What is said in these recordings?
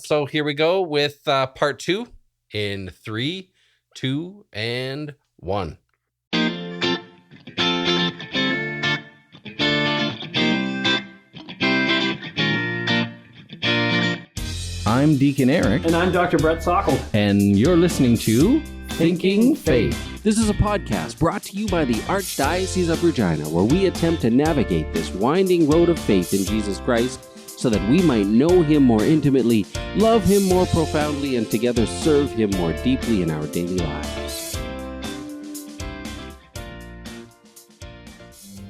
So here we go with part 2 in 3, 2, and 1. I'm Deacon Eric. And I'm Dr. Brett Salkeld. And you're listening to Thinking Faith. This is a podcast brought to you by the Archdiocese of Regina, where we attempt to navigate this winding road of faith in Jesus Christ so that we might know Him more intimately, love Him more profoundly, and together serve Him more deeply in our daily lives.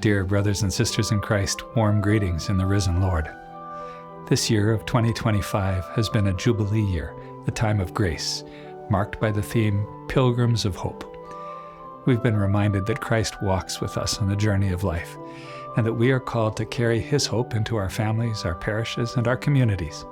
Dear brothers and sisters in Christ, warm greetings in the risen Lord. This year of 2025 has been a Jubilee year, a time of grace, marked by the theme, Pilgrims of Hope. We've been reminded that Christ walks with us on the journey of life, and that we are called to carry His hope into our families, our parishes, and our communities.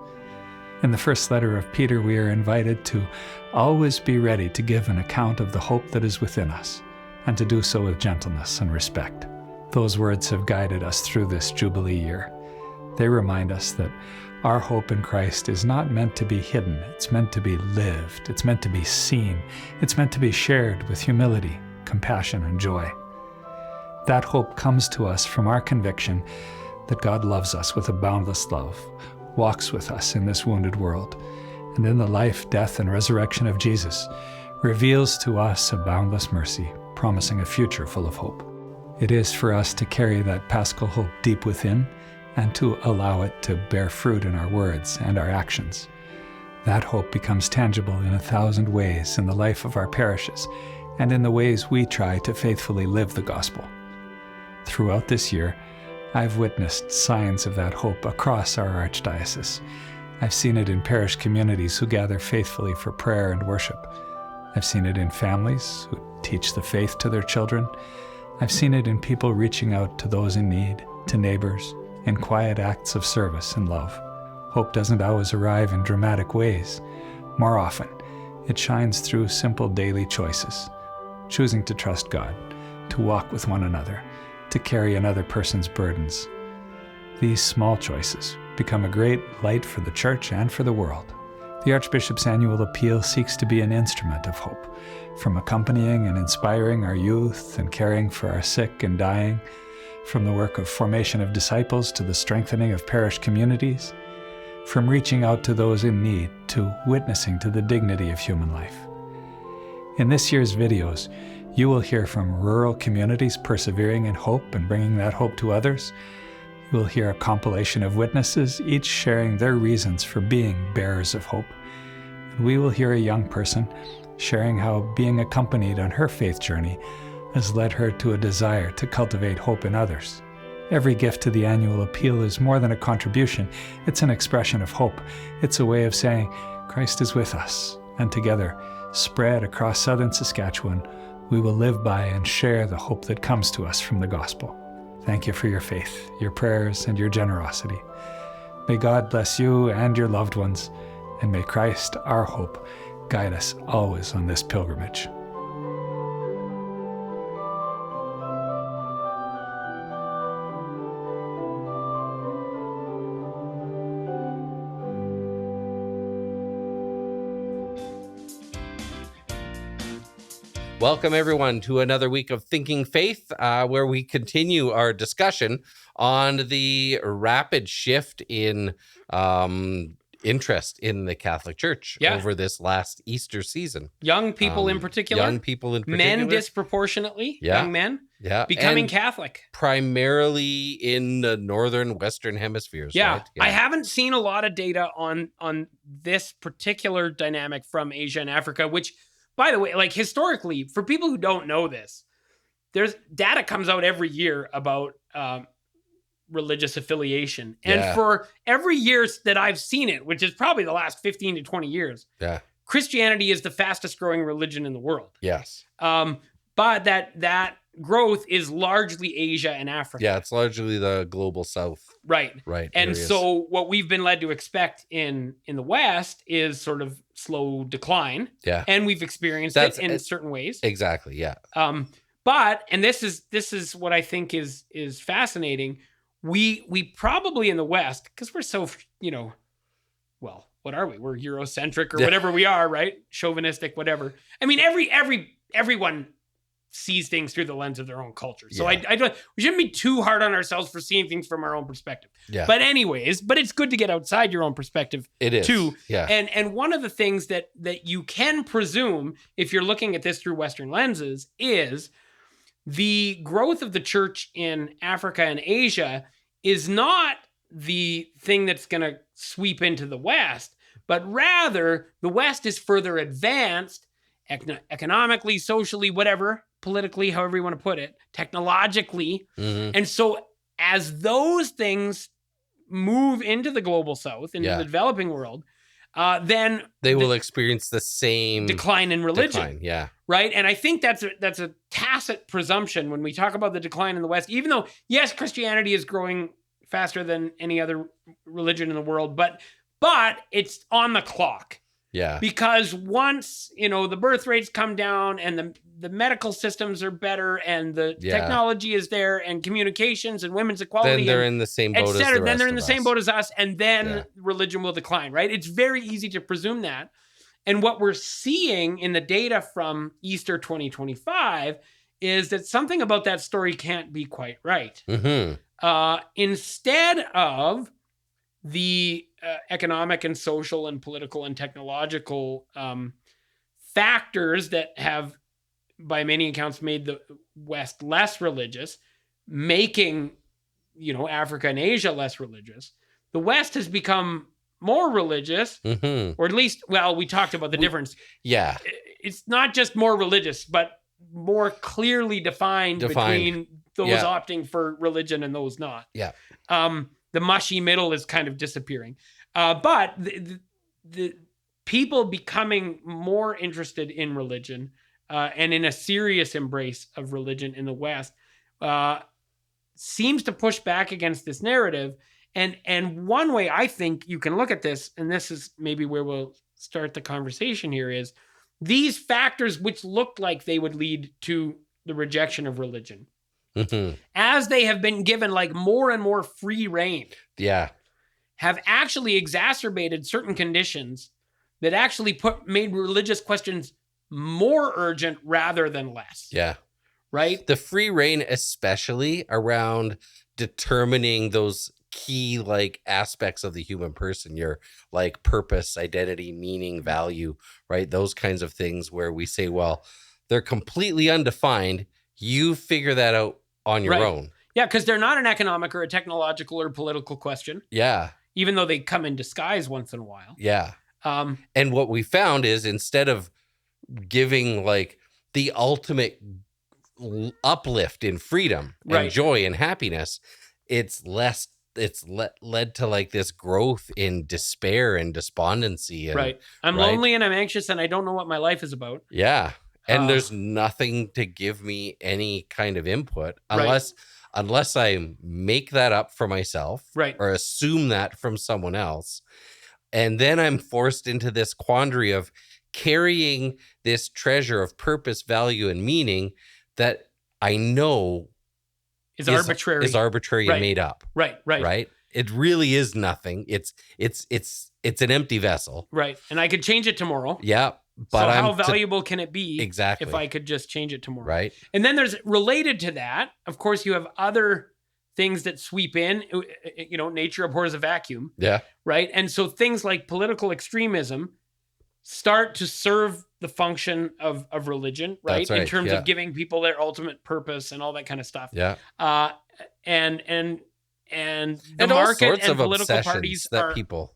In the first letter of Peter, we are invited to always be ready to give an account of the hope that is within us, and to do so with gentleness and respect. Those words have guided us through this Jubilee year. They remind us that our hope in Christ is not meant to be hidden. It's meant to be lived. It's meant to be seen. It's meant to be shared with humility, compassion, and joy. That hope comes to us from our conviction that God loves us with a boundless love, walks with us in this wounded world, and in the life, death, and resurrection of Jesus, reveals to us a boundless mercy, promising a future full of hope. It is for us to carry that paschal hope deep within and to allow it to bear fruit in our words and our actions. That hope becomes tangible in 1,000 ways in the life of our parishes and in the ways we try to faithfully live the gospel. Throughout this year, I've witnessed signs of that hope across our archdiocese. I've seen it in parish communities who gather faithfully for prayer and worship. I've seen it in families who teach the faith to their children. I've seen it in people reaching out to those in need, to neighbors, in quiet acts of service and love. Hope doesn't always arrive in dramatic ways. More often, it shines through simple daily choices, choosing to trust God, to walk with one another, to carry another person's burdens. These small choices become a great light for the Church and for the world. The Archbishop's annual appeal seeks to be an instrument of hope, from accompanying and inspiring our youth and caring for our sick and dying, from the work of formation of disciples to the strengthening of parish communities, from reaching out to those in need to witnessing to the dignity of human life. In this year's videos, you will hear from rural communities persevering in hope and bringing that hope to others. You will hear a compilation of witnesses, each sharing their reasons for being bearers of hope. And we will hear a young person sharing how being accompanied on her faith journey has led her to a desire to cultivate hope in others. Every gift to the annual appeal is more than a contribution. It's an expression of hope. It's a way of saying, Christ is with us, and together, spread across southern Saskatchewan, we will live by and share the hope that comes to us from the gospel. Thank you for your faith, your prayers, and your generosity. May God bless you and your loved ones, and may Christ, our hope, guide us always on this pilgrimage. Welcome, everyone, to another week of Thinking Faith, where we continue our discussion on the rapid shift in interest in the Catholic Church over this last Easter season. Young people in particular. Men disproportionately, young men, becoming and Catholic. Primarily in the northern Western hemispheres. Right? I haven't seen a lot of data on this particular dynamic from Asia and Africa, which, by the way, like historically, for people who don't know this, there's data comes out every year about religious affiliation. And for every year that I've seen it, which is probably the last 15 to 20 years, Christianity is the fastest growing religion in the world. Yes. But that growth is largely Asia and Africa. Yeah, it's largely the global south. Right. And areas. So what we've been led to expect in the West is sort of slow decline. Yeah. And we've experienced it in certain ways. Exactly, yeah. But, and this is what I think is fascinating, we probably in the West, because we're so, what are we? We're Eurocentric or whatever we are, right? Chauvinistic, whatever. I mean, everyone sees things through the lens of their own culture. So I don't, we shouldn't be too hard on ourselves for seeing things from our own perspective. Yeah. But anyways, it's good to get outside your own perspective It is. too. Yeah. And one of the things that you can presume if you're looking at this through Western lenses is the growth of the church in Africa and Asia is not the thing that's going to sweep into the West, but rather the West is further advanced economically, socially, whatever, politically, however you want to put it, technologically. Mm-hmm. And so as those things move into the global South, into the developing world, then they will experience the same decline in religion. Decline, yeah. Right. And I think that's a tacit presumption when we talk about the decline in the West, even though, yes, Christianity is growing faster than any other religion in the world, but it's on the clock. Yeah. Because once, the birth rates come down and the medical systems are better and the technology is there and communications and women's equality. Then they're in the same boat as the rest Then they're in the of same us. boat as us, and then religion will decline, right? It's very easy to presume that. And what we're seeing in the data from Easter 2025 is that something about that story can't be quite right. Mm-hmm. Instead of the economic and social and political and technological factors that have, by many accounts, made the West less religious, making, Africa and Asia less religious, the West has become more religious, Mm-hmm. or at least, we talked about the difference. Yeah. It's not just more religious, but more clearly defined. Between those opting for religion and those not. Yeah. The mushy middle is kind of disappearing. But the people becoming more interested in religion and in a serious embrace of religion in the West seems to push back against this narrative. And one way I think you can look at this, and this is maybe where we'll start the conversation here, is these factors which looked like they would lead to the rejection of religion, Mm-hmm. as they have been given like more and more free reign, Yeah. have actually exacerbated certain conditions that actually made religious questions more urgent rather than less. Yeah. Right? The free reign, especially around determining those key aspects of the human person, your purpose, identity, meaning, value, right? Those kinds of things where we say, well, they're completely undefined. You figure that out on your own. Yeah, because they're not an economic or a technological or political question. Yeah. Even though they come in disguise once in a while. Yeah. And what we found is instead of giving the ultimate uplift in freedom and joy and happiness, it's led to this growth in despair and despondency. And, I'm lonely and I'm anxious and I don't know what my life is about. Yeah. And there's nothing to give me any kind of input unless I make that up for myself, or assume that from someone else. And then I'm forced into this quandary of carrying this treasure of purpose, value, and meaning that I know is arbitrary and made up. Right. It really is nothing. It's an empty vessel. Right. And I could change it tomorrow. Yeah. But so how valuable can it be exactly if I could just change it tomorrow? Right. And then there's related to that, of course, you have other things that sweep in. Nature abhors a vacuum. Yeah. Right. And so things like political extremism start to serve the function of religion, right? That's right. In terms of giving people their ultimate purpose and all that kind of stuff. Yeah. And the all market sorts and of political obsessions parties that people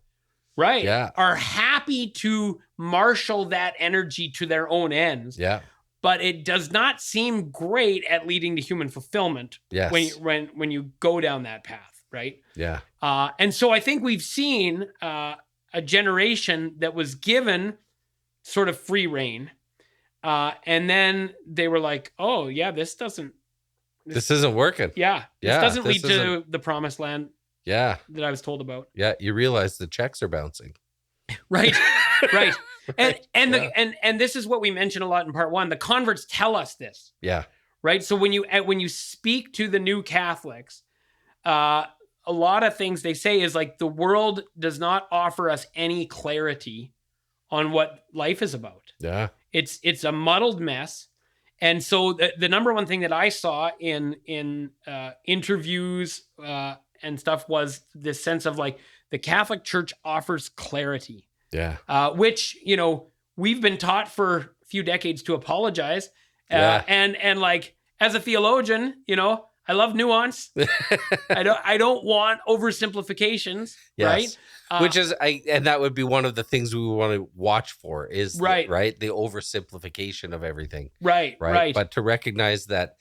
are happy to marshal that energy to their own ends. Yeah. But it does not seem great at leading to human fulfillment. Yes. When you go down that path, right? Yeah. And so I think we've seen a generation that was given sort of free reign, and then they were like, "Oh yeah, this isn't working." Yeah, this doesn't lead to the promised land. Yeah, that I was told about. Yeah, you realize the checks are bouncing. Right. And this is what we mentioned a lot in part one. The converts tell us this. Yeah. Right. So when you speak to the new Catholics, a a lot of things they say is like the world does not offer us any clarity on what life is about. Yeah. It's a muddled mess. And so the number one thing that I saw in interviews and stuff was this sense of like the Catholic Church offers clarity. Yeah. Which, you know, we've been taught for a few decades to apologize. And like, as a theologian, you know, I love nuance. I don't want oversimplifications, yes. right? Which is, and that would be one of the things we want to watch for is the oversimplification of everything. Right. But to recognize that,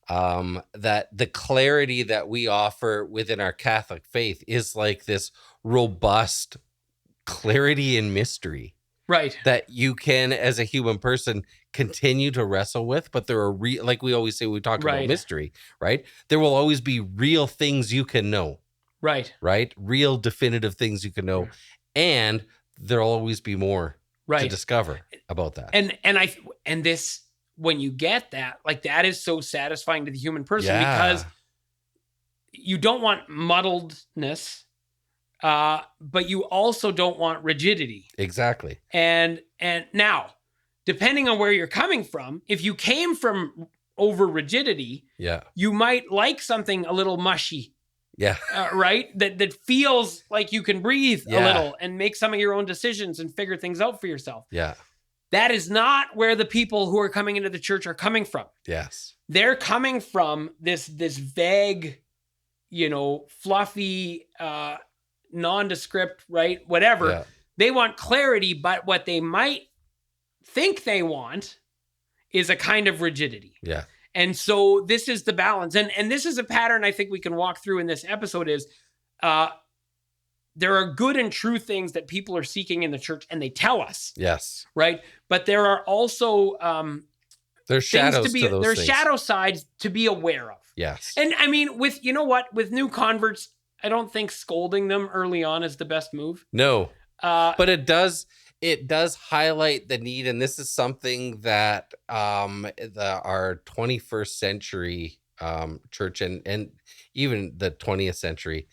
that the clarity that we offer within our Catholic faith is like this robust clarity and mystery. Right. That you can, as a human person, continue to wrestle with, but there are like we always say, we talk about mystery, right? There will always be real things you can know. Right. Real definitive things you can know. And there'll always be more to discover about that. And this, when you get that, like that is so satisfying to the human person because you don't want muddledness, but you also don't want rigidity. Exactly. And now, depending on where you're coming from, if you came from over rigidity, you might like something a little mushy. Yeah. Right? That feels like you can breathe a little and make some of your own decisions and figure things out for yourself. Yeah. That is not where the people who are coming into the church are coming from. Yes. They're coming from this vague, you know, fluffy, nondescript, right? Whatever. Yeah. They want clarity, but what they might think they want is a kind of rigidity. Yeah. And so this is the balance. And this is a pattern I think we can walk through in this episode is there are good and true things that people are seeking in the church and they tell us. Yes. Right. But there are also there's shadows to those there's things. Shadow sides to be aware of. Yes. And I mean, with new converts, I don't think scolding them early on is the best move. No. But it does highlight the need, and this is something that our 21st century church and even the 20th century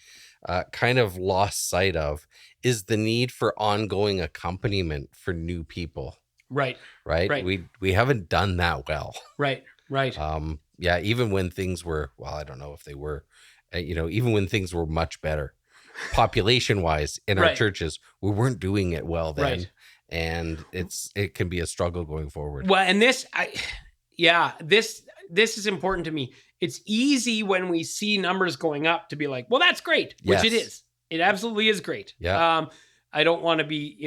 kind of lost sight of, is the need for ongoing accompaniment for new people. Right. We haven't done that well. Right. Even when things were, well, I don't know if they were, even when things were much better population wise in our churches, we weren't doing it well then. And it can be a struggle going forward. Well, and this is important to me. It's easy when we see numbers going up to be like, well, that's great, which it is. It absolutely is great. Yeah. I don't want to be,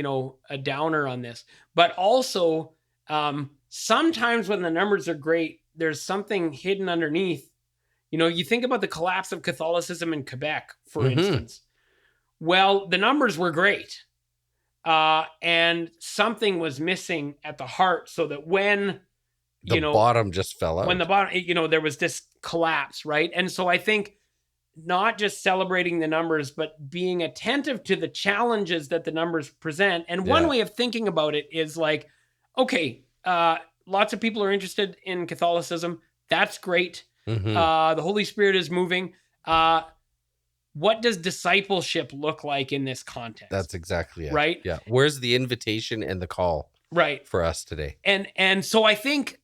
a downer on this, but also sometimes when the numbers are great, there's something hidden underneath. You think about the collapse of Catholicism in Quebec, for instance. Well, the numbers were great. And something was missing at the heart so that when the bottom just fell out. When the bottom, there was this collapse, right? And so I think not just celebrating the numbers, but being attentive to the challenges that the numbers present. And one way of thinking about it is like, okay, lots of people are interested in Catholicism. That's great. The Holy Spirit is moving. What does discipleship look like in this context? That's exactly it. Right? Yeah. Where's the invitation and the call for us today? And so I think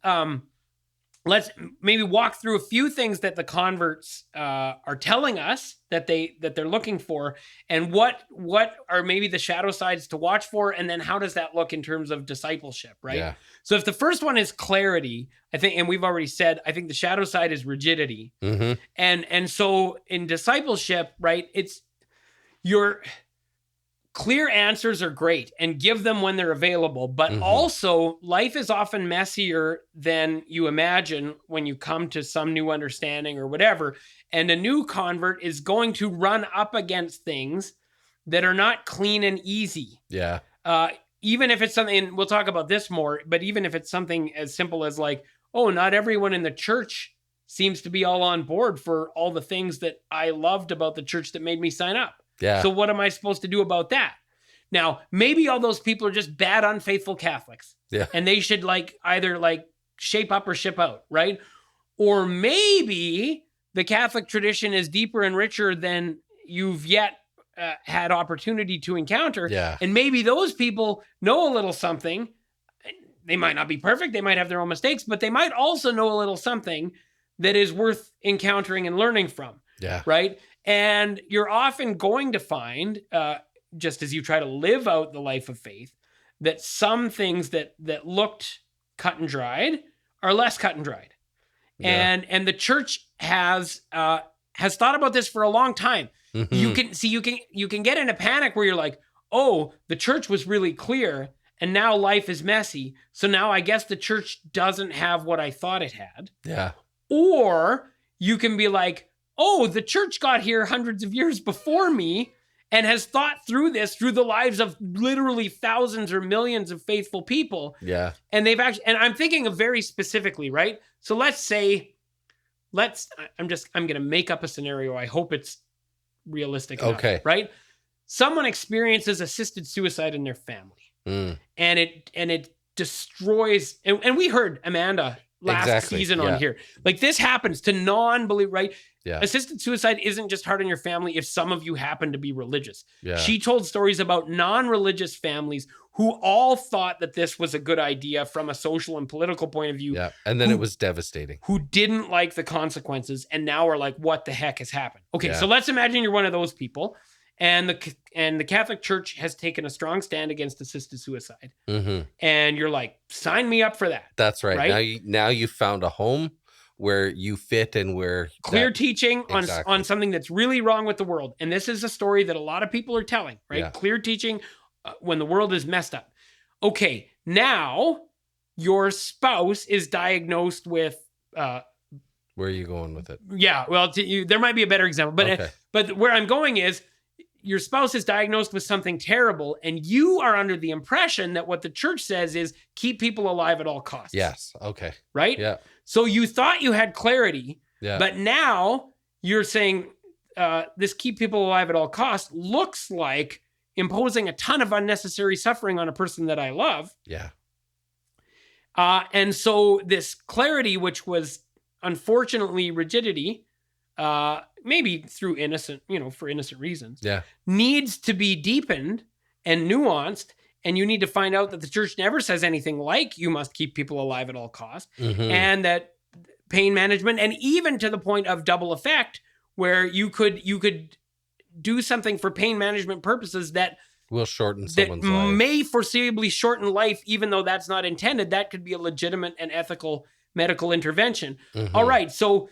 let's maybe walk through a few things that the converts are telling us that they're looking for, and what are maybe the shadow sides to watch for, and then how does that look in terms of discipleship, right? Yeah. So if the first one is clarity, I think, and we've already said, I think the shadow side is rigidity. And so in discipleship, right, it's your clear answers are great and give them when they're available, but also life is often messier than you imagine when you come to some new understanding or whatever. And a new convert is going to run up against things that are not clean and easy. Yeah. Even if it's something, and we'll talk about this more, but even if it's something as simple as like, oh, not everyone in the church seems to be all on board for all the things that I loved about the church that made me sign up. Yeah. So what am I supposed to do about that? Now, maybe all those people are just bad, unfaithful Catholics. Yeah. And they should either shape up or ship out, right? Or maybe the Catholic tradition is deeper and richer than you've yet had opportunity to encounter. Yeah. And maybe those people know a little something. They might not be perfect. They might have their own mistakes, but they might also know a little something that is worth encountering and learning from. Yeah. Right. And you're often going to find, just as you try to live out the life of faith, that some things that looked cut and dried are less cut and dried. Yeah. And the church has thought about this for a long time. Mm-hmm. You can get in a panic where you're like, oh, the church was really clear and now life is messy. So now I guess the church doesn't have what I thought it had. Yeah. Or you can be like, oh, the church got here hundreds of years before me and has thought through this through the lives of literally thousands or millions of faithful people. Yeah. And they've actually, and I'm thinking of very specifically, right? So let's say, I'm going to make up a scenario. I hope it's realistic enough, okay. Right? Someone experiences assisted suicide in their family. And it destroys, and we heard Amanda last season on here. Like this happens to non-believers, right? Yeah. Assisted suicide isn't just hard on your family if some of you happen to be religious. Yeah. She told stories about non-religious families who all thought that this was a good idea from a social and political point of view. Yeah. And then it was devastating. Who didn't like the consequences and now are like, what the heck has happened? Okay, so let's imagine you're one of those people. And the Catholic Church has taken a strong stand against assisted suicide. Mm-hmm. And you're like, sign me up for that. That's right. Now you found a home where you fit and where clear teaching on something that's really wrong with the world. And this is a story that a lot of people are telling, right? Yeah. Clear teaching when the world is messed up. Okay, now your spouse is diagnosed with... where are you going with it? Yeah, well, there might be a better example. But where I'm going is, your spouse is diagnosed with something terrible, and you are under the impression that what the church says is keep people alive at all costs. Yes. Okay. Right? Yeah. So you thought you had clarity, but now you're saying this keep people alive at all costs looks like imposing a ton of unnecessary suffering on a person that I love. Yeah. And so this clarity, which was unfortunately rigidity, maybe through for innocent reasons, needs to be deepened and nuanced. And you need to find out that the church never says anything like you must keep people alive at all costs, and that pain management, and even to the point of double effect, where you could do something for pain management purposes that will shorten someone's life, may foreseeably shorten life, even though that's not intended. That could be a legitimate and ethical medical intervention. Mm-hmm. All right, so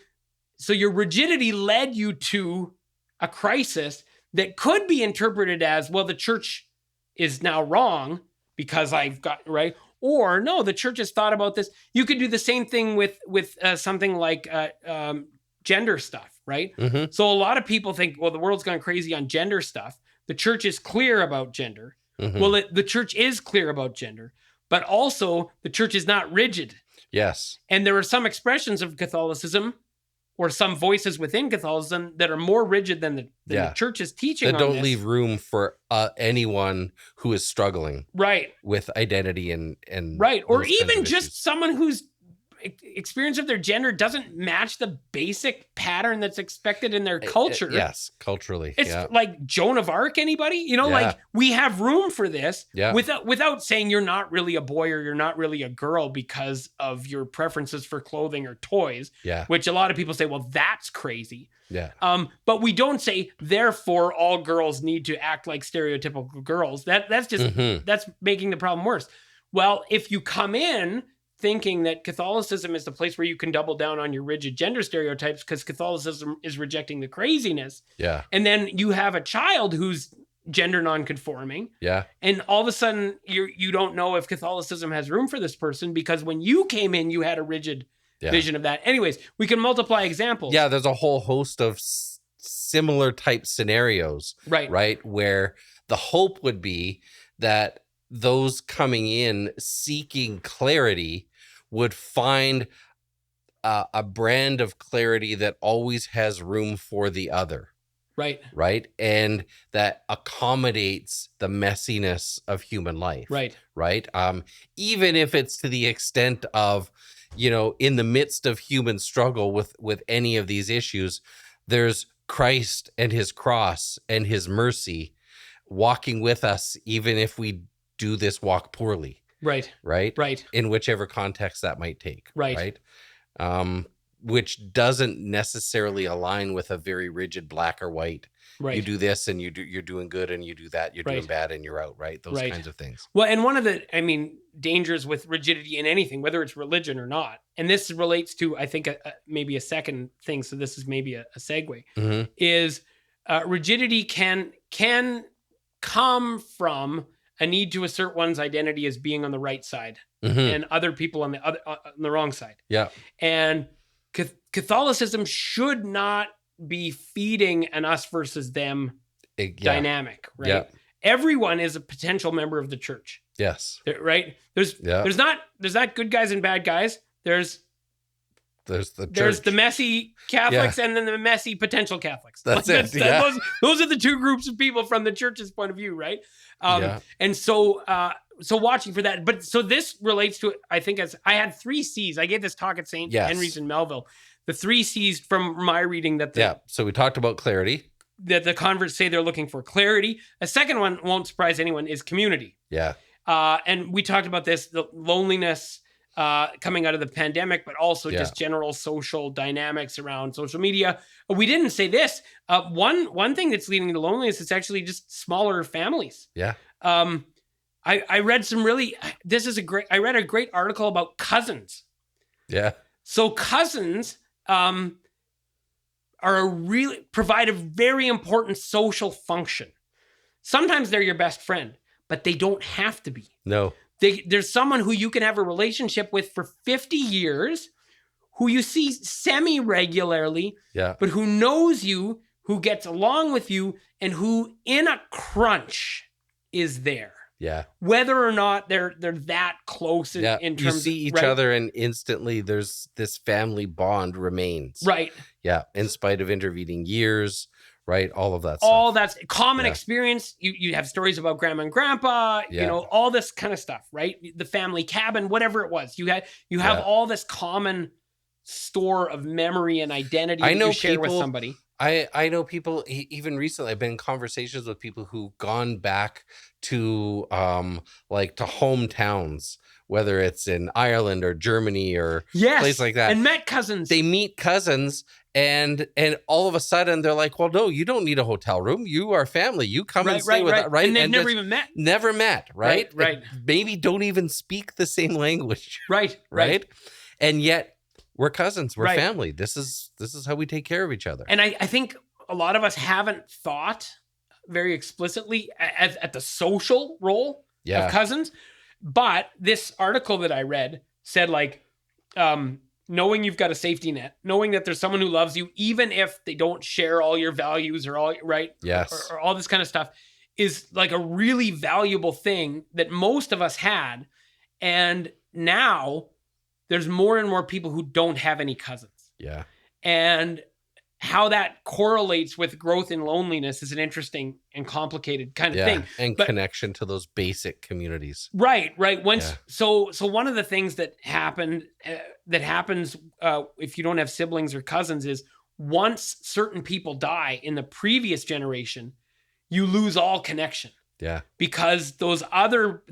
your rigidity led you to a crisis that could be interpreted as, well, the church is now wrong because I've got, right? Or no, the church has thought about this. You could do the same thing with something like gender stuff, right? Mm-hmm. So a lot of people think, well, the world's gone crazy on gender stuff. The church is clear about gender. Mm-hmm. Well, the church is clear about gender, but also the church is not rigid. Yes. And there are some expressions of Catholicism or some voices within Catholicism that are more rigid than the church's teaching that don't leave room for anyone who is struggling with identity and right, or even just someone whose experience of their gender doesn't match the basic pattern that's expected in their culture. Yes, culturally. It's like Joan of Arc, anybody? Like we have room for this without saying you're not really a boy or you're not really a girl because of your preferences for clothing or toys, which a lot of people say, well, that's crazy. Yeah. But we don't say, therefore, all girls need to act like stereotypical girls. That's just, that's making the problem worse. Well, if you come in thinking that Catholicism is the place where you can double down on your rigid gender stereotypes because Catholicism is rejecting the craziness. Yeah. And then you have a child who's gender nonconforming. Yeah. And all of a sudden you don't know if Catholicism has room for this person because when you came in, you had a rigid vision of that. Anyways, we can multiply examples. Yeah. There's a whole host of similar type scenarios. Right. Where the hope would be that those coming in seeking clarity would find a brand of clarity that always has room for the other. Right. And that accommodates the messiness of human life. Right. Even if it's to the extent of, in the midst of human struggle with any of these issues, there's Christ and his cross and his mercy walking with us, even if we do this walk poorly. Right. In whichever context that might take. Right. Which doesn't necessarily align with a very rigid black or white. Right. You do this and you're doing good, and you do that, you're doing bad and you're out, right? Those kinds of things. Well, and one of the, dangers with rigidity in anything, whether it's religion or not, and this relates to, I think, maybe a second thing, so this is maybe a segue, is rigidity can come from a need to assert one's identity as being on the right side and other people on the wrong side. Yeah. And Catholicism should not be feeding an us versus them dynamic, right? Yeah. Everyone is a potential member of the church. Yes. Right? There's not good guys and bad guys. There's the messy Catholics and then the messy potential Catholics. Those are the two groups of people from the church's point of view, right? And so watching for that. But so this relates to, I think, as I had 3 C's. I gave this talk at St. Henry's in Melville. The 3 C's from my reading that so we talked about clarity. That the converts say they're looking for clarity. A second one won't surprise anyone is community. Yeah. And we talked about this, the loneliness coming out of the pandemic, but also just general social dynamics around social media. We didn't say this. One thing that's leading to loneliness is actually just smaller families. Yeah. I read I read a great article about cousins. Yeah. So cousins provide a very important social function. Sometimes they're your best friend, but they don't have to be. No. There's someone who you can have a relationship with for 50 years, who you see semi-regularly, but who knows you, who gets along with you, and who in a crunch is there. Yeah. Whether or not they're that close in terms you see each other and instantly there's this family bond remains. Right. Yeah. In spite of intervening years, right? All of that all stuff. That's common experience. You have stories about grandma and grandpa, all this kind of stuff, right? The family cabin, whatever it was. You have all this common store of memory and identity that you share with somebody. I know people, even recently, I've been in conversations with people who've gone back to to hometowns, whether it's in Ireland or Germany or place like that. And met cousins. They meet cousins and all of a sudden they're like, well, no, you don't need a hotel room. You are family. You come and stay with us, right? And they've never even met. Never met, right? Right. Maybe don't even speak the same language. Right. And yet we're cousins. We're family. This is how we take care of each other. And I think a lot of us haven't thought very explicitly at the social role of cousins. But this article that I read said knowing you've got a safety net, knowing that there's someone who loves you, even if they don't share all your values or all or all this kind of stuff, is like a really valuable thing that most of us had. And now there's more and more people who don't have any cousins. Yeah. And how that correlates with growth in loneliness is an interesting and complicated kind of thing. And connection to those basic communities. Right. So one of the things that happens if you don't have siblings or cousins is once certain people die in the previous generation, you lose all connection. Yeah. Because those other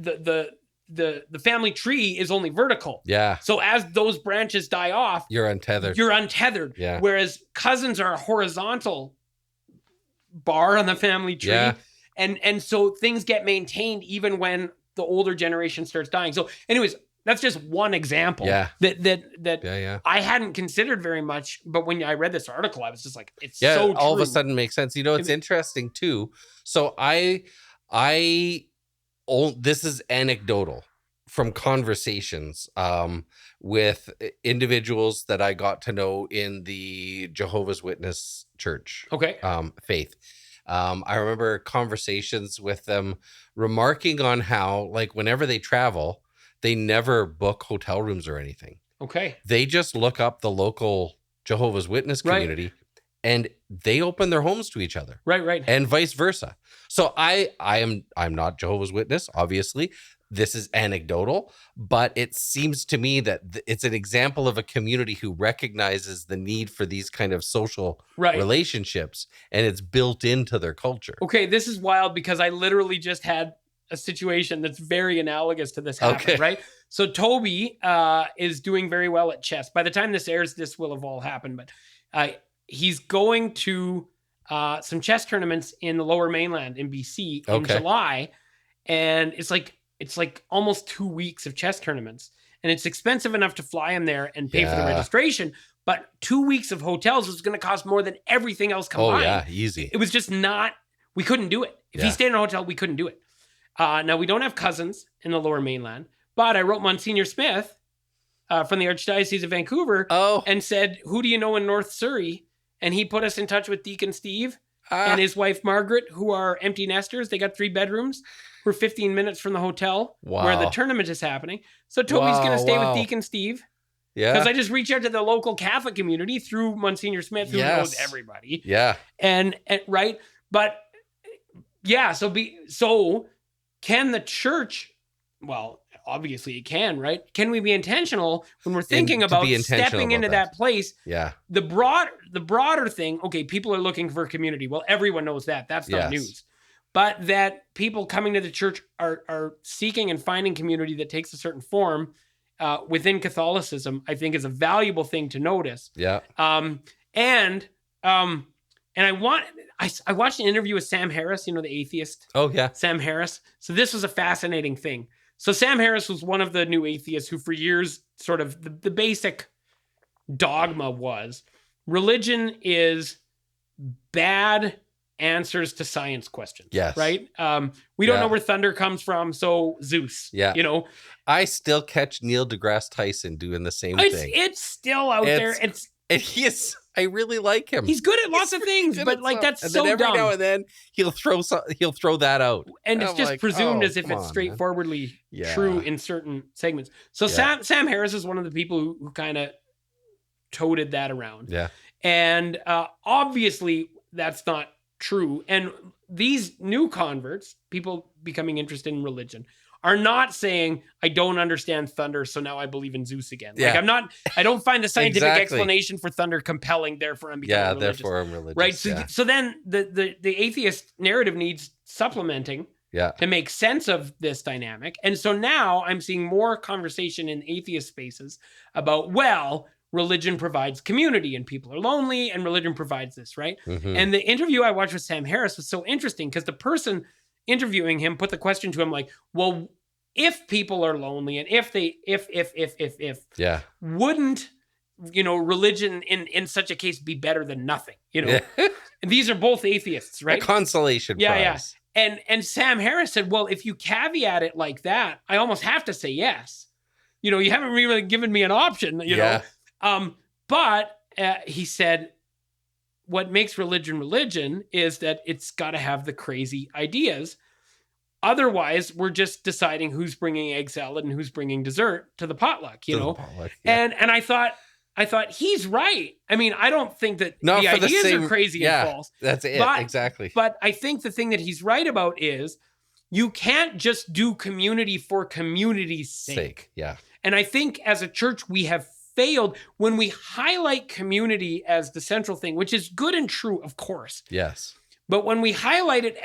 the family tree is only vertical. Yeah. So as those branches die off, you're untethered. Yeah. Whereas cousins are a horizontal bar on the family tree. Yeah. And so things get maintained even when the older generation starts dying. So anyways, that's just one example that I hadn't considered very much. But when I read this article, I was just like, it's so true. All of a sudden makes sense. It's interesting too. So this is anecdotal from conversations with individuals that I got to know in the Jehovah's Witness church faith. I remember conversations with them remarking on how, whenever they travel, they never book hotel rooms or anything. Okay. They just look up the local Jehovah's Witness community and they open their homes to each other. Right. And vice versa. So I'm not Jehovah's Witness, obviously. this is anecdotal, but it seems to me that it's an example of a community who recognizes the need for these kind of social relationships, and it's built into their culture. Okay, this is wild because I literally just had a situation that's very analogous to this happen, right? So Toby is doing very well at chess. By the time this airs, this will have all happened, but he's going to some chess tournaments in the Lower Mainland in BC in July, and it's like almost 2 weeks of chess tournaments, and it's expensive enough to fly him there and pay for the registration, but 2 weeks of hotels was going to cost more than everything else combined. Oh yeah, easy. It was just not, we couldn't do it. If he stayed in a hotel, we couldn't do it. Now we don't have cousins in the Lower Mainland, but I wrote Monsignor Smith from the Archdiocese of Vancouver and said, who do you know in North Surrey? And he put us in touch with Deacon Steve and his wife Margaret, who are empty nesters. They got 3 bedrooms. We're 15 minutes from the hotel where the tournament is happening. So Toby's going to stay with Deacon Steve. Yeah. Because I just reached out to the local Catholic community through Monsignor Smith, who knows everybody. Yeah. And right. But yeah, so can the church, well, obviously it can, right? Can we be intentional when we're thinking about stepping into that place? Yeah. The broader thing, okay, people are looking for community. Well, everyone knows that. That's not news. But that people coming to the church are seeking and finding community that takes a certain form within Catholicism, I think is a valuable thing to notice. Yeah. And I watched an interview with Sam Harris, the atheist. Oh, yeah. Sam Harris. So this was a fascinating thing. So Sam Harris was one of the new atheists who for years sort of the basic dogma was religion is bad answers to science questions. Yes. Right? We don't know where thunder comes from, so Zeus. Yeah. I still catch Neil deGrasse Tyson doing the same thing. It's still out there. And I really like him. He's good at lots of things, but that's and so then every dumb. now and then he'll throw that out, and it's just presumed as if it's straightforwardly true in certain segments. So Sam Harris is one of the people who kind of toted that around. Yeah, and obviously that's not true. And these new converts, people becoming interested in religion, are not saying, I don't understand thunder, so now I believe in Zeus again. Yeah. I don't find the scientific explanation for thunder compelling, therefore I'm becoming religious. Therefore I'm religious. Right? So then the atheist narrative needs supplementing to make sense of this dynamic. And so now I'm seeing more conversation in atheist spaces about, religion provides community and people are lonely and religion provides this, right? Mm-hmm. And the interview I watched with Sam Harris was so interesting because the person interviewing him put the question to him like, well, if people are lonely and if wouldn't, religion in such a case be better than nothing, And these are both atheists, right? A consolation prize. Yeah. And Sam Harris said, well, if you caveat it like that, I almost have to say yes. You haven't really given me an option, know. But he said, what makes religion is that it's got to have the crazy ideas. Otherwise, we're just deciding who's bringing egg salad and who's bringing dessert to the potluck, Potluck, yeah. And I thought he's right. I mean, I don't think that the ideas are crazy and false. That's it, exactly. But I think the thing that he's right about is you can't just do community for community's sake. Yeah. And I think as a church, we have failed when we highlight community as the central thing, which is good and true, of course. Yes. But when we highlight it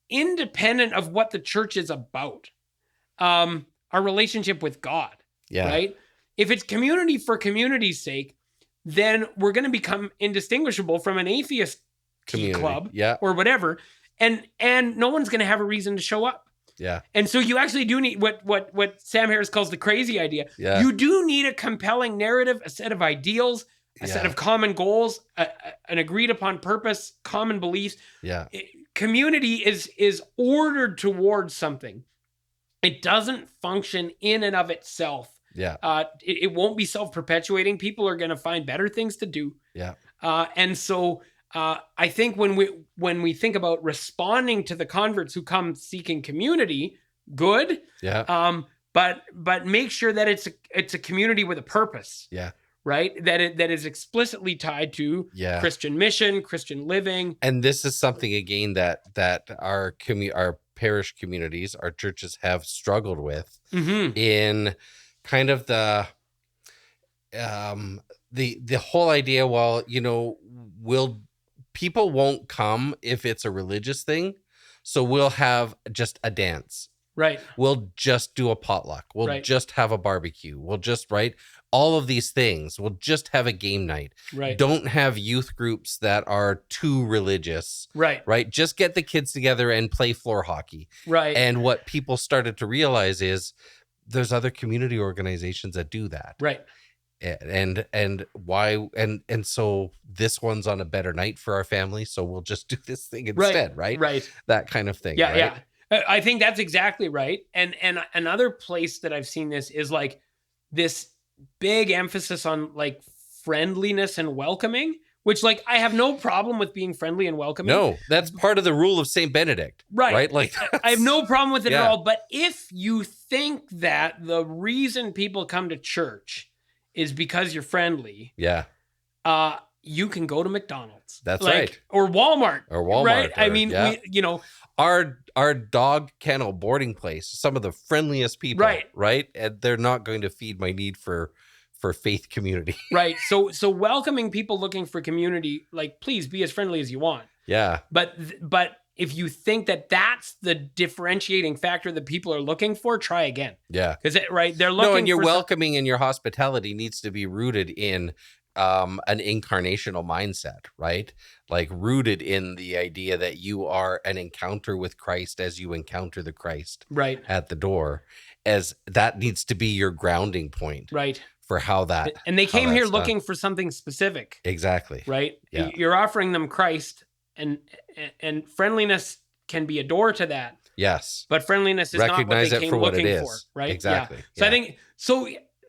independent of what the church is about, our relationship with God, right? If it's community for community's sake, then we're going to become indistinguishable from an atheist club or whatever. And no one's going to have a reason to show up. Yeah. And so you actually do need what Sam Harris calls the crazy idea. Yeah. You do need a compelling narrative, a set of ideals, a set of common goals, an agreed upon purpose, common beliefs. Yeah. Community is ordered towards something. It doesn't function in and of itself. Yeah. It won't be self-perpetuating. People are going to find better things to do. Yeah. And so I think when we think about responding to the converts who come seeking community, good. Yeah. But make sure that it's a community with a purpose. Yeah. Right. That is explicitly tied to Christian mission, Christian living. And this is something again that our parish communities, our churches have struggled with in kind of the whole idea, well, people won't come if it's a religious thing, so we'll have just a dance. Right. We'll just do a potluck. We'll just have a barbecue. We'll just, all of these things. We'll just have a game night. Right. Don't have youth groups that are too religious. Right. Right. Just get the kids together and play floor hockey. Right. And what people started to realize is there's other community organizations that do that. Right. And why and so this one's on a better night for our family, so we'll just do this thing instead, right? That kind of thing. Yeah, right? Yeah. I think that's exactly right. And another place that I've seen this is like this big emphasis on like friendliness and welcoming, which like I have no problem with being friendly and welcoming. No, that's part of the rule of St. Benedict. Right? Like I have no problem with it at all. But if you think that the reason people come to church is because you're friendly. Yeah. You can go to McDonald's. That's right. Or Walmart. Right? I mean, our dog kennel boarding place, some of the friendliest people. Right. And they're not going to feed my need for faith community. Right. So welcoming people looking for community, like, please be as friendly as you want. Yeah. But if you think that that's the differentiating factor that people are looking for, try again. Yeah. Because they're looking. No, and your welcoming and your hospitality needs to be rooted in an incarnational mindset, right? Like rooted in the idea that you are an encounter with Christ as you encounter the Christ at the door, as that needs to be your grounding point. Right. For how that. And they came here looking for something specific. Exactly. Right. Yeah. You're offering them Christ. And friendliness can be a door to that. Yes. But friendliness is recognize not what they came looking for, right? Exactly. Yeah. So I think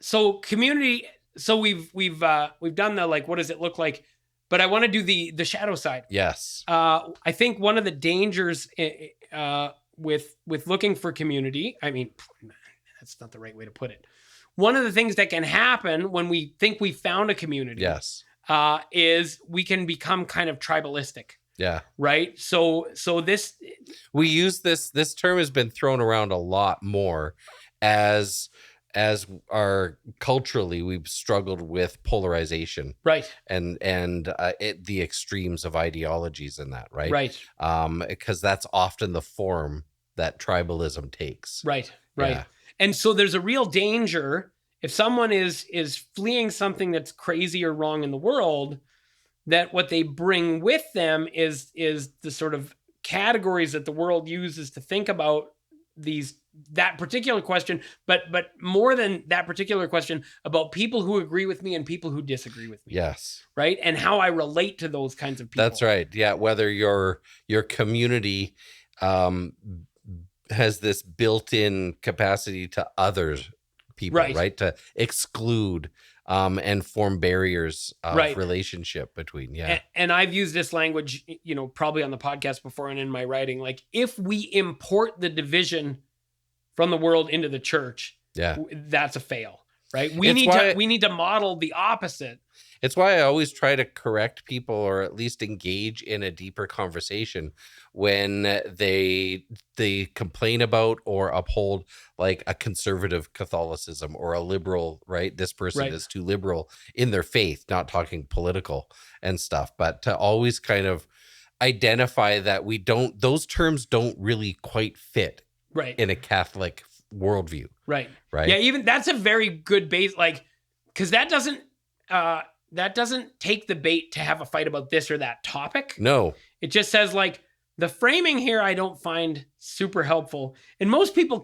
so community. So we've done the like, what does it look like? But I want to do the shadow side. Yes. I think one of the dangers with looking for community, I mean, that's not the right way to put it. One of the things that can happen when we think we found a community, is we can become kind of tribalistic. Yeah. Right. So we use this term has been thrown around a lot more as our culturally we've struggled with polarization. Right. And the extremes of ideologies in that. Right. Because that's often the form that tribalism takes. Right. Yeah. And so there's a real danger if someone is fleeing something that's crazy or wrong in the world, that what they bring with them is the sort of categories that the world uses to think about that particular question, but more than that particular question, about people who agree with me and people who disagree with me. Yes. Right? And how I relate to those kinds of people. That's right. Yeah. Whether your community has this built-in capacity to other people, right? To exclude and form barriers of relationship between. Yeah. And I've used this language, probably on the podcast before and in my writing, like if we import the division from the world into the church, that's a fail, right? We need to model the opposite. It's why I always try to correct people, or at least engage in a deeper conversation when they complain about or uphold like a conservative Catholicism or a liberal, right? This person is too liberal in their faith, not talking political and stuff, but to always kind of identify that those terms don't really quite fit in a Catholic worldview. Right. Yeah. Even that's a very good base, like, cause that doesn't take the bait to have a fight about this or that topic. No. It just says like the framing here I don't find super helpful. And most people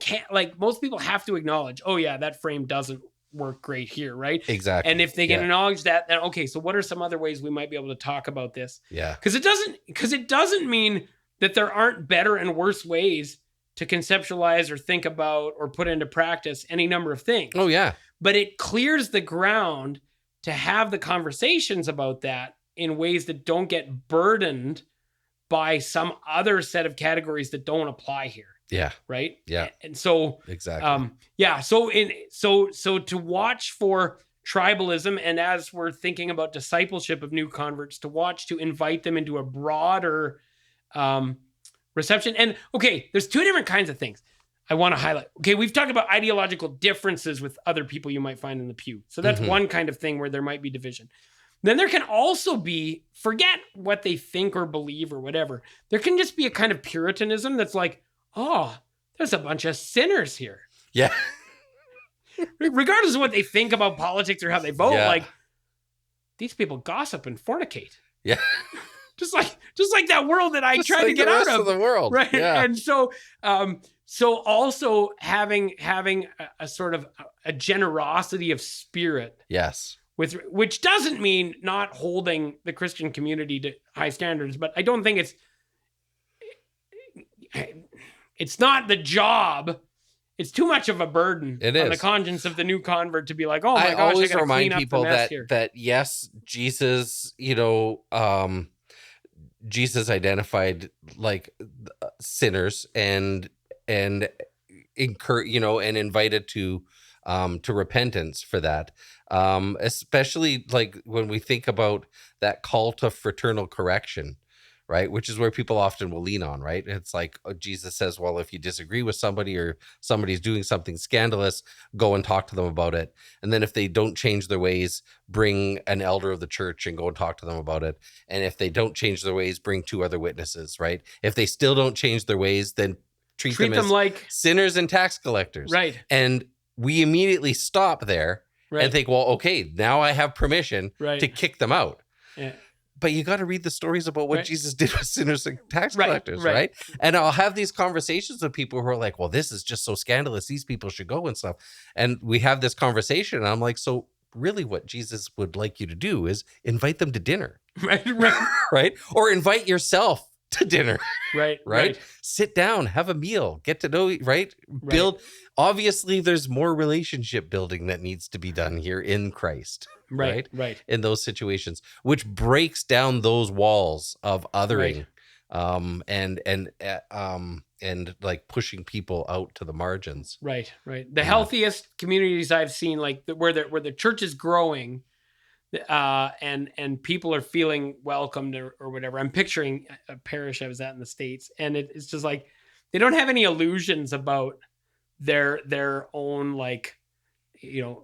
have to acknowledge, oh yeah, that frame doesn't work great here, right? Exactly. And if they can acknowledge that, then okay, so what are some other ways we might be able to talk about this? Yeah. Because it doesn't mean that there aren't better and worse ways to conceptualize or think about or put into practice any number of things. Oh yeah. But it clears the ground to have the conversations about that in ways that don't get burdened by some other set of categories that don't apply here. Yeah. Right. Yeah. And so exactly. So to watch for tribalism, and as we're thinking about discipleship of new converts, to invite them into a broader reception. And okay, there's two different kinds of things I want to highlight. Okay, we've talked about ideological differences with other people you might find in the pew. So that's one kind of thing where there might be division. Then there can also be, forget what they think or believe or whatever. There can just be a kind of Puritanism that's like, oh, there's a bunch of sinners here. Yeah. Regardless of what they think about politics or how they vote, like, these people gossip and fornicate. Yeah. Just like that world that I tried to get out of the world. Right. Yeah. And so also having a sort of a generosity of spirit. Yes. Which doesn't mean not holding the Christian community to high standards, but I don't think it's not the job. It's too much of a burden on the conscience of the new convert to be like, oh my gosh, I always remind people that yes, Jesus, Jesus identified like sinners and and invited to repentance for that. Especially like when we think about that call to fraternal correction, right? Which is where people often will lean on, right? It's like Jesus says, well, if you disagree with somebody or somebody's doing something scandalous, go and talk to them about it. And then if they don't change their ways, bring an elder of the church and go and talk to them about it. And if they don't change their ways, bring 2 other witnesses, right? If they still don't change their ways, then treat them as like sinners and tax collectors. Right. And we immediately stop there and think, well, okay, now I have permission to kick them out. Yeah. But you got to read the stories about what Jesus did with sinners and tax collectors, right? And I'll have these conversations with people who are like, well, this is just so scandalous. These people should go and stuff. And we have this conversation. And I'm like, so really what Jesus would like you to do is invite them to dinner. Right? Or invite yourself to dinner. Right? Sit down, have a meal, get to know, right? Build. Obviously, there's more relationship building that needs to be done here in Christ. Right. In those situations, which breaks down those walls of othering, and like pushing people out to the margins. Right. The healthiest communities I've seen, like where the church is growing, and people are feeling welcomed or whatever. I'm picturing a parish I was at in the States, and it's just like they don't have any illusions about their own like,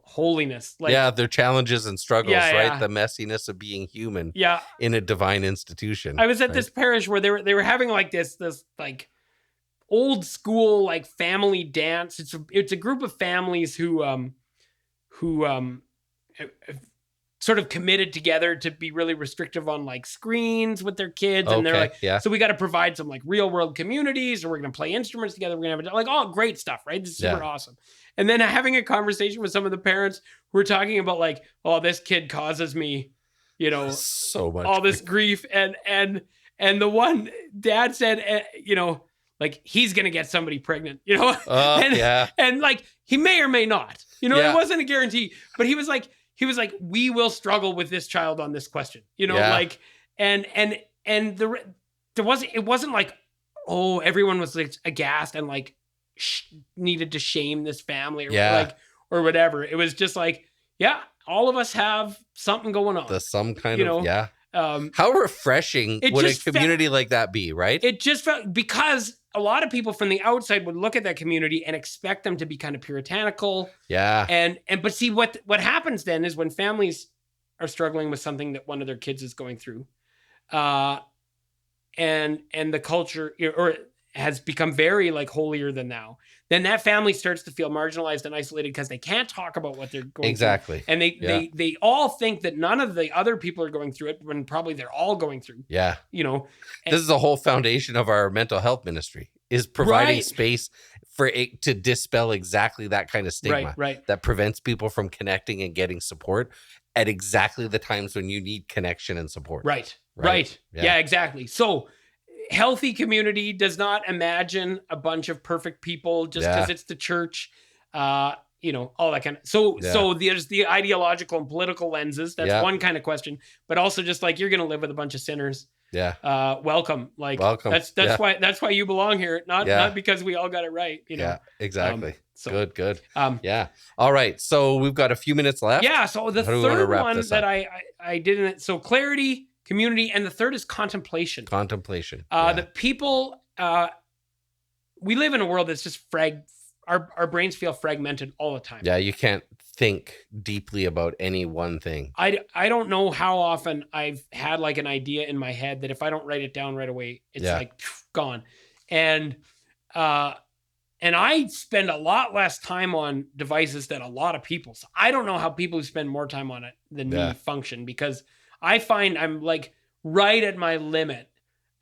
holiness. Like, their challenges and struggles, right? The messiness of being human in a divine institution. I was at this parish where they were having like this like old school like family dance. It's a group of families who sort of committed together to be really restrictive on like screens with their kids. And they're like, so we got to provide some like real world communities, or we're going to play instruments together. We're going to have like all great stuff, right? This is super awesome. And then having a conversation with some of the parents who were talking about like, oh, this kid causes me, so much all this grief. And the one dad said, like he's going to get somebody pregnant, and like he may or may not, it wasn't a guarantee, but he was like, we will struggle with this child on this question, like, and it wasn't like, oh, everyone was like aghast and like needed to shame this family or whatever. It was just like, all of us have something going on. There's some kind of, how refreshing would a community like that be, right? It just felt, because a lot of people from the outside would look at that community and expect them to be kind of puritanical. Yeah. But see what happens then is when families are struggling with something that one of their kids is going through, and the culture or has become very like holier than thou, then that family starts to feel marginalized and isolated because they can't talk about what they're going through. And they all think that none of the other people are going through it when probably they're all going through. Yeah. This is the whole foundation of our mental health ministry, is providing space for it to dispel exactly that kind of stigma that prevents people from connecting and getting support at exactly the times when you need connection and support. Right. Yeah, exactly. So healthy community does not imagine a bunch of perfect people just because it's the church, all that kind of. So there's the ideological and political lenses. That's one kind of question, but also just like, you're going to live with a bunch of sinners. Yeah. Welcome. Like, welcome. That's why you belong here. Not because we all got it right. Yeah, exactly. Good. Yeah. All right. So we've got a few minutes left. Yeah. So the third one that I didn't. So clarity, community, and the third is contemplation. The people we live in a world that's just our brains feel fragmented all the time. Yeah, you can't think deeply about any one thing. I don't know how often I've had like an idea in my head that if I don't write it down right away, it's like gone. And I spend a lot less time on devices than a lot of people. So I don't know how people who spend more time on it than me function, because I find I'm like right at my limit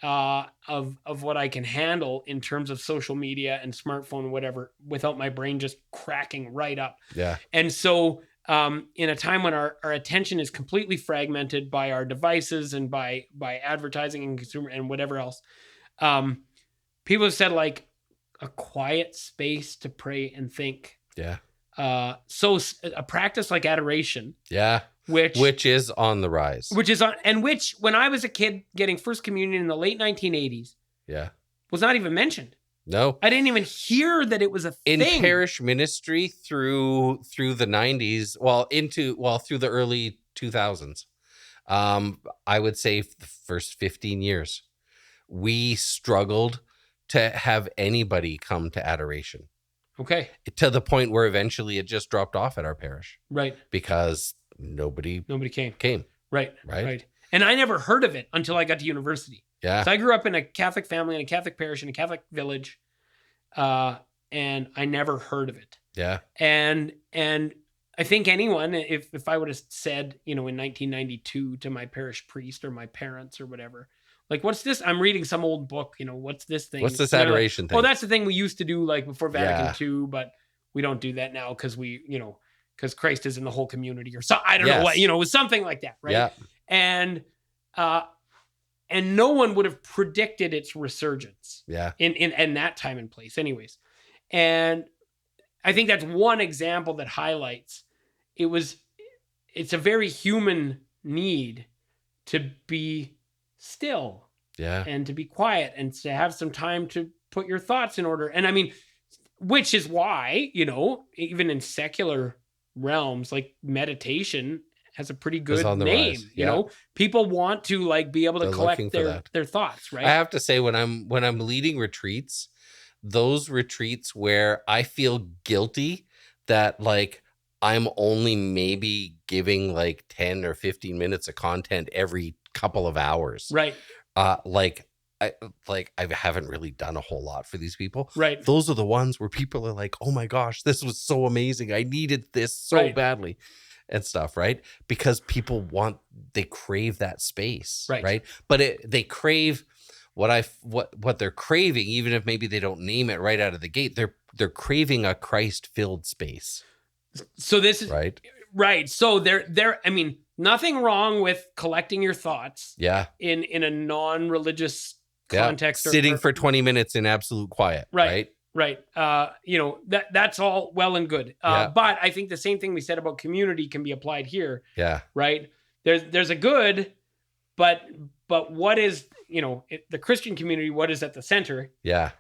of what I can handle in terms of social media and smartphone, whatever, without my brain just cracking right up. Yeah. And so in a time when our attention is completely fragmented by our devices and by advertising and consumer and whatever else, people have said like a quiet space to pray and think. Yeah. So a practice like adoration. Yeah. Which is on the rise. Which when I was a kid getting first communion in the late 1980s. Yeah. Was not even mentioned. No. I didn't even hear that it was a thing. In parish ministry through the 90s, through the early 2000s. I would say the first 15 years, we struggled to have anybody come to adoration. Okay. To the point where eventually it just dropped off at our parish. Right. Because nobody came. Right. And I never heard of it until I got to university. Yeah. So I grew up in a Catholic family, in a Catholic parish, in a Catholic village. And I never heard of it. Yeah. And I think anyone, if I would have said, in 1992 to my parish priest or my parents or whatever, like, what's this? I'm reading some old book, what's this thing? What's this adoration thing? Oh, that's the thing we used to do like before Vatican II, but we don't do that now because because Christ is in the whole community or so. I don't know what, it was something like that. Right. Yeah. And no one would have predicted its resurgence. Yeah. In that time and place anyways. And I think that's one example that highlights it's a very human need to be still and to be quiet and to have some time to put your thoughts in order. And I mean, which is why, even in secular realms, like meditation has a pretty good name. People want to like be able to collect their thoughts, right? I have to say, when I'm leading retreats, those retreats where I feel guilty that like I'm only maybe giving like 10 or 15 minutes of content every couple of hours. Right. I haven't really done a whole lot for these people. Right. Those are the ones where people are like, oh my gosh, this was so amazing. I needed this so badly and stuff. Right. Because people they crave that space. Right. But they crave what they're craving, even if maybe they don't name it right out of the gate, they're craving a Christ-filled space. So this is right. So I mean, nothing wrong with collecting your thoughts. Yeah. In a non-religious context. Sitting for 20 minutes in absolute quiet. Right. That's all well and good. But I think the same thing we said about community can be applied here. Yeah. Right. There's a good, but what is, the Christian community, what is at the center? Yeah.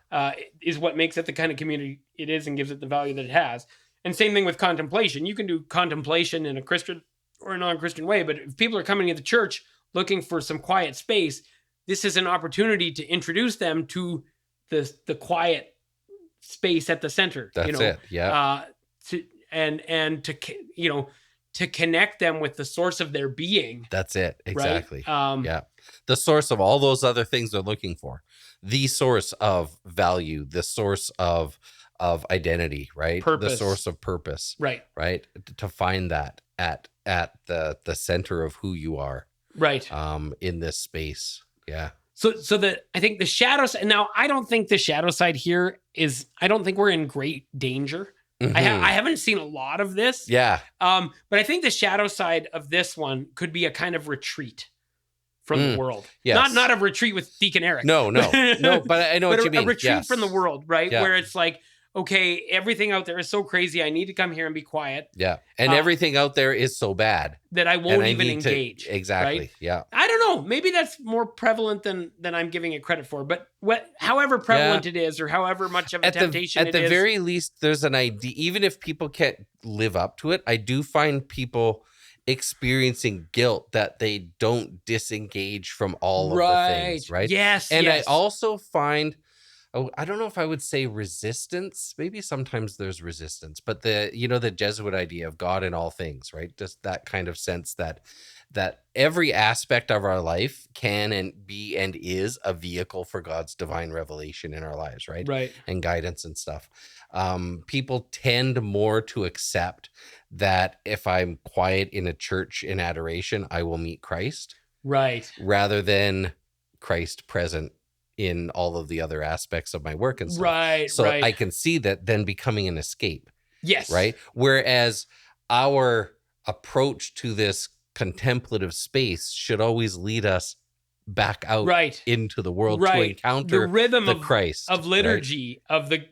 Is what makes it the kind of community it is and gives it the value that it has. And same thing with contemplation. You can do contemplation in a Christian or a non-Christian way, but if people are coming into church looking for some quiet space, this is an opportunity to introduce them to the quiet space at the center. That's it. Yeah. To connect them with the source of their being. That's it. Exactly. Right? The source of all those other things they're looking for. The source of value, the source of identity, right? Purpose. The source of purpose. Right. Right. To find that at the center of who you are. Right. In this space. Yeah. So I think the shadow side, now I don't think the shadow side here I don't think we're in great danger. Mm-hmm. I haven't seen a lot of this. Yeah. But I think the shadow side of this one could be a kind of retreat from the world. Yes. Not a retreat with Deacon Eric. No, but I know what you mean. A retreat from the world, right? Yeah. Where it's like, okay, everything out there is so crazy. I need to come here and be quiet. Yeah. And everything out there is so bad that I won't even engage. Exactly. Right? Yeah. I don't know. Maybe that's more prevalent than I'm giving it credit for. But however prevalent it is, or however much of a temptation it is. At the very least, there's an idea. Even if people can't live up to it, I do find people experiencing guilt that they don't disengage from all of the things. Right. Yes. And I also find I don't know if I would say resistance. Maybe sometimes there's resistance, but the Jesuit idea of God in all things, right? Just that kind of sense that every aspect of our life can and be and is a vehicle for God's divine revelation in our lives, right? Right. And guidance and stuff. People tend more to accept that if I'm quiet in a church in adoration, I will meet Christ. Right. Rather than Christ present in all of the other aspects of my work and stuff. Right. So right. I can see that then becoming an escape. Yes. Right. Whereas our approach to this contemplative space should always lead us back out into the world to encounter the rhythm of Christ, of liturgy, of the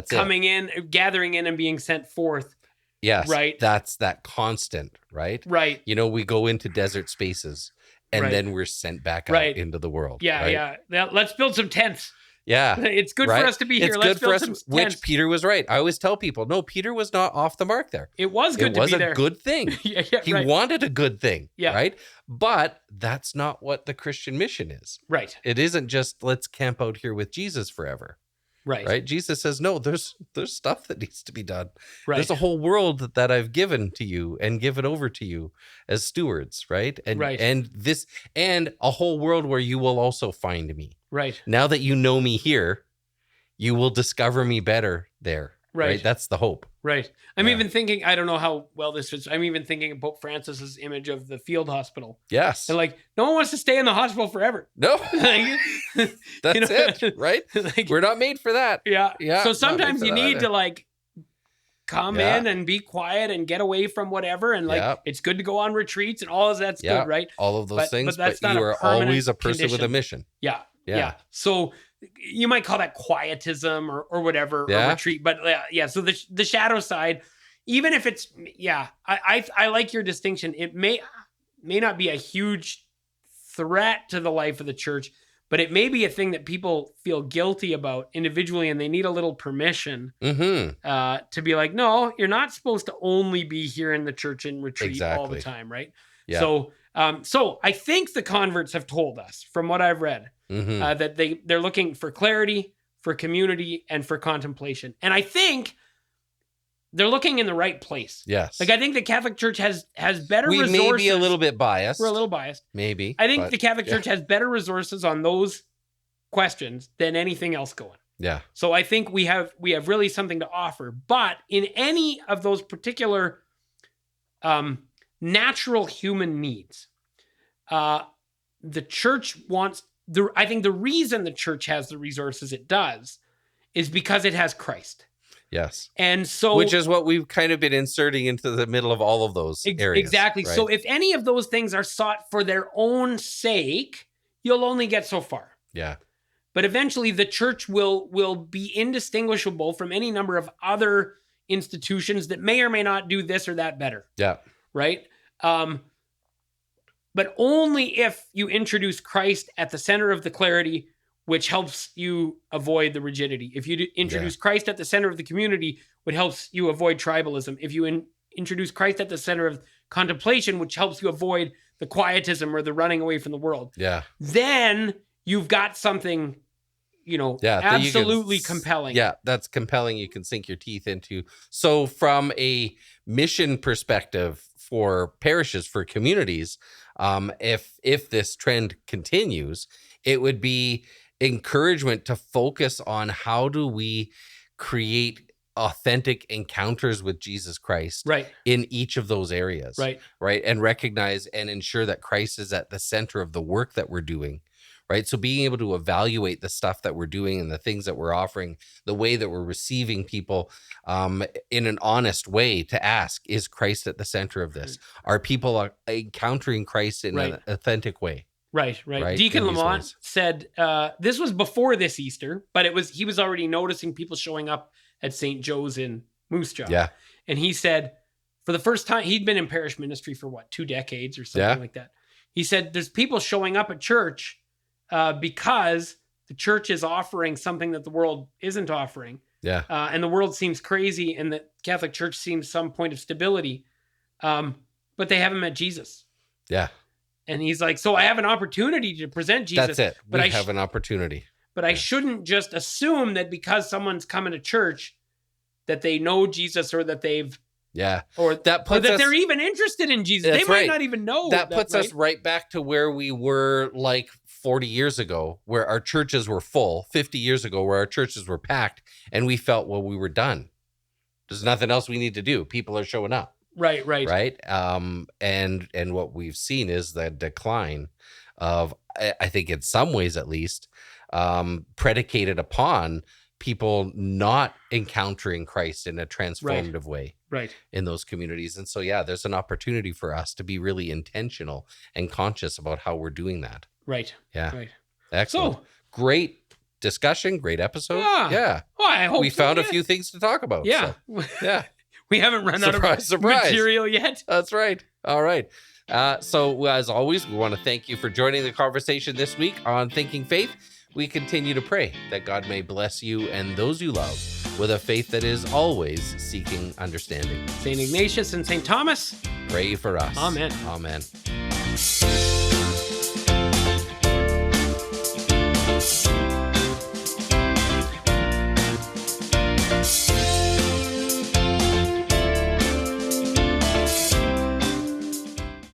coming in, gathering in and being sent forth. Yes. Right. That's that constant, right? Right. We go into desert spaces and then we're sent back out into the world. Yeah. Right? Yeah. Now, let's build some tents. Yeah. It's good for us to be here. Let's build some tents. Which Peter was right. I always tell people, no, Peter was not off the mark there. It was good to be there. It was a good thing. He wanted a good thing. Yeah. Right. But that's not what the Christian mission is. Right. It isn't just let's camp out here with Jesus forever. Right. Jesus says, no, there's stuff that needs to be done. Right. There's a whole world that I've given to you and given over to you as stewards. Right. And a whole world where you will also find me. Right. Now that you know me here, you will discover me better there. Right. That's the hope. Right. I'm even thinking, I don't know how well this fits. I'm even thinking of Pope Francis's image of the field hospital. Yes. And no one wants to stay in the hospital forever. No. That's it. Right. We're not made for that. Yeah. Yeah. So sometimes you need to come in and be quiet and get away from whatever. And it's good to go on retreats and all of that's good, right? All of those things. But that's not you are always a person with a mission. Yeah. So you might call that quietism or whatever, or retreat. But so the shadow side, even if it's, I like your distinction. It may not be a huge threat to the life of the church, but it may be a thing that people feel guilty about individually, and they need a little permission to be like, no, you're not supposed to only be here in the church and retreat all the time, right? Yeah. So I think the converts have told us, from what I've read, that they're looking for clarity, for community, and for contemplation. And I think they're looking in the right place. Yes. I think the Catholic Church has better resources. We may be a little bit biased. We're a little biased. Maybe. I think the Catholic Church has better resources on those questions than anything else going. Yeah. So I think we have really something to offer. But in any of those particular natural human needs, the church wants... I think the reason the church has the resources it does is because it has Christ. Yes. And so, which is what we've kind of been inserting into the middle of all of those areas. Exactly. Right? So if any of those things are sought for their own sake, you'll only get so far. Yeah. But eventually the church will be indistinguishable from any number of other institutions that may or may not do this or that better. Yeah. Right? But only if you introduce Christ at the center of the clarity, which helps you avoid the rigidity. If you introduce Christ at the center of the community, which helps you avoid tribalism. If you introduce Christ at the center of contemplation, which helps you avoid the quietism or the running away from the world. Yeah. Then you've got something, absolutely compelling. Yeah, that's compelling. You can sink your teeth into. So from a mission perspective for parishes, for communities, if this trend continues, it would be encouragement to focus on how do we create authentic encounters with Jesus Christ in each of those areas. Right. And recognize and ensure that Christ is at the center of the work that we're doing. Right. So being able to evaluate the stuff that we're doing and the things that we're offering, the way that we're receiving people in an honest way, to ask, is Christ at the center of this? Are people encountering Christ in an authentic way? Right. Deacon Lamont said, this was before this Easter, but he was already noticing people showing up at St. Joe's in Moose Jaw. Yeah. And he said, for the first time, he'd been in parish ministry for 2 decades or something like that. He said, there's people showing up at church because the church is offering something that the world isn't offering. Yeah. And the world seems crazy and the Catholic Church seems some point of stability. But they haven't met Jesus. Yeah. And he's like, so I have an opportunity to present Jesus. That's it. We have an opportunity. but I shouldn't just assume that because someone's coming to church that they know Jesus or that they've or that they're even interested in Jesus. They might not even know. That puts us right back to where we were like 40 years ago, where our churches were full, 50 years ago, where our churches were packed, and we felt, well, we were done. There's nothing else we need to do. People are showing up. Right. And what we've seen is the decline of, I think in some ways at least, predicated upon people not encountering Christ in a transformative way in those communities. And so, there's an opportunity for us to be really intentional and conscious about how we're doing that. Right. Yeah. Right. Excellent. So, great discussion. Great episode. Yeah. Well, I hope we found a few things to talk about. Yeah. So, yeah. We haven't run out of material yet. That's right. All right. So as always, we want to thank you for joining the conversation this week on Thinking Faith. We continue to pray that God may bless you and those you love with a faith that is always seeking understanding. St. Ignatius and St. Thomas, pray for us. Amen. Amen.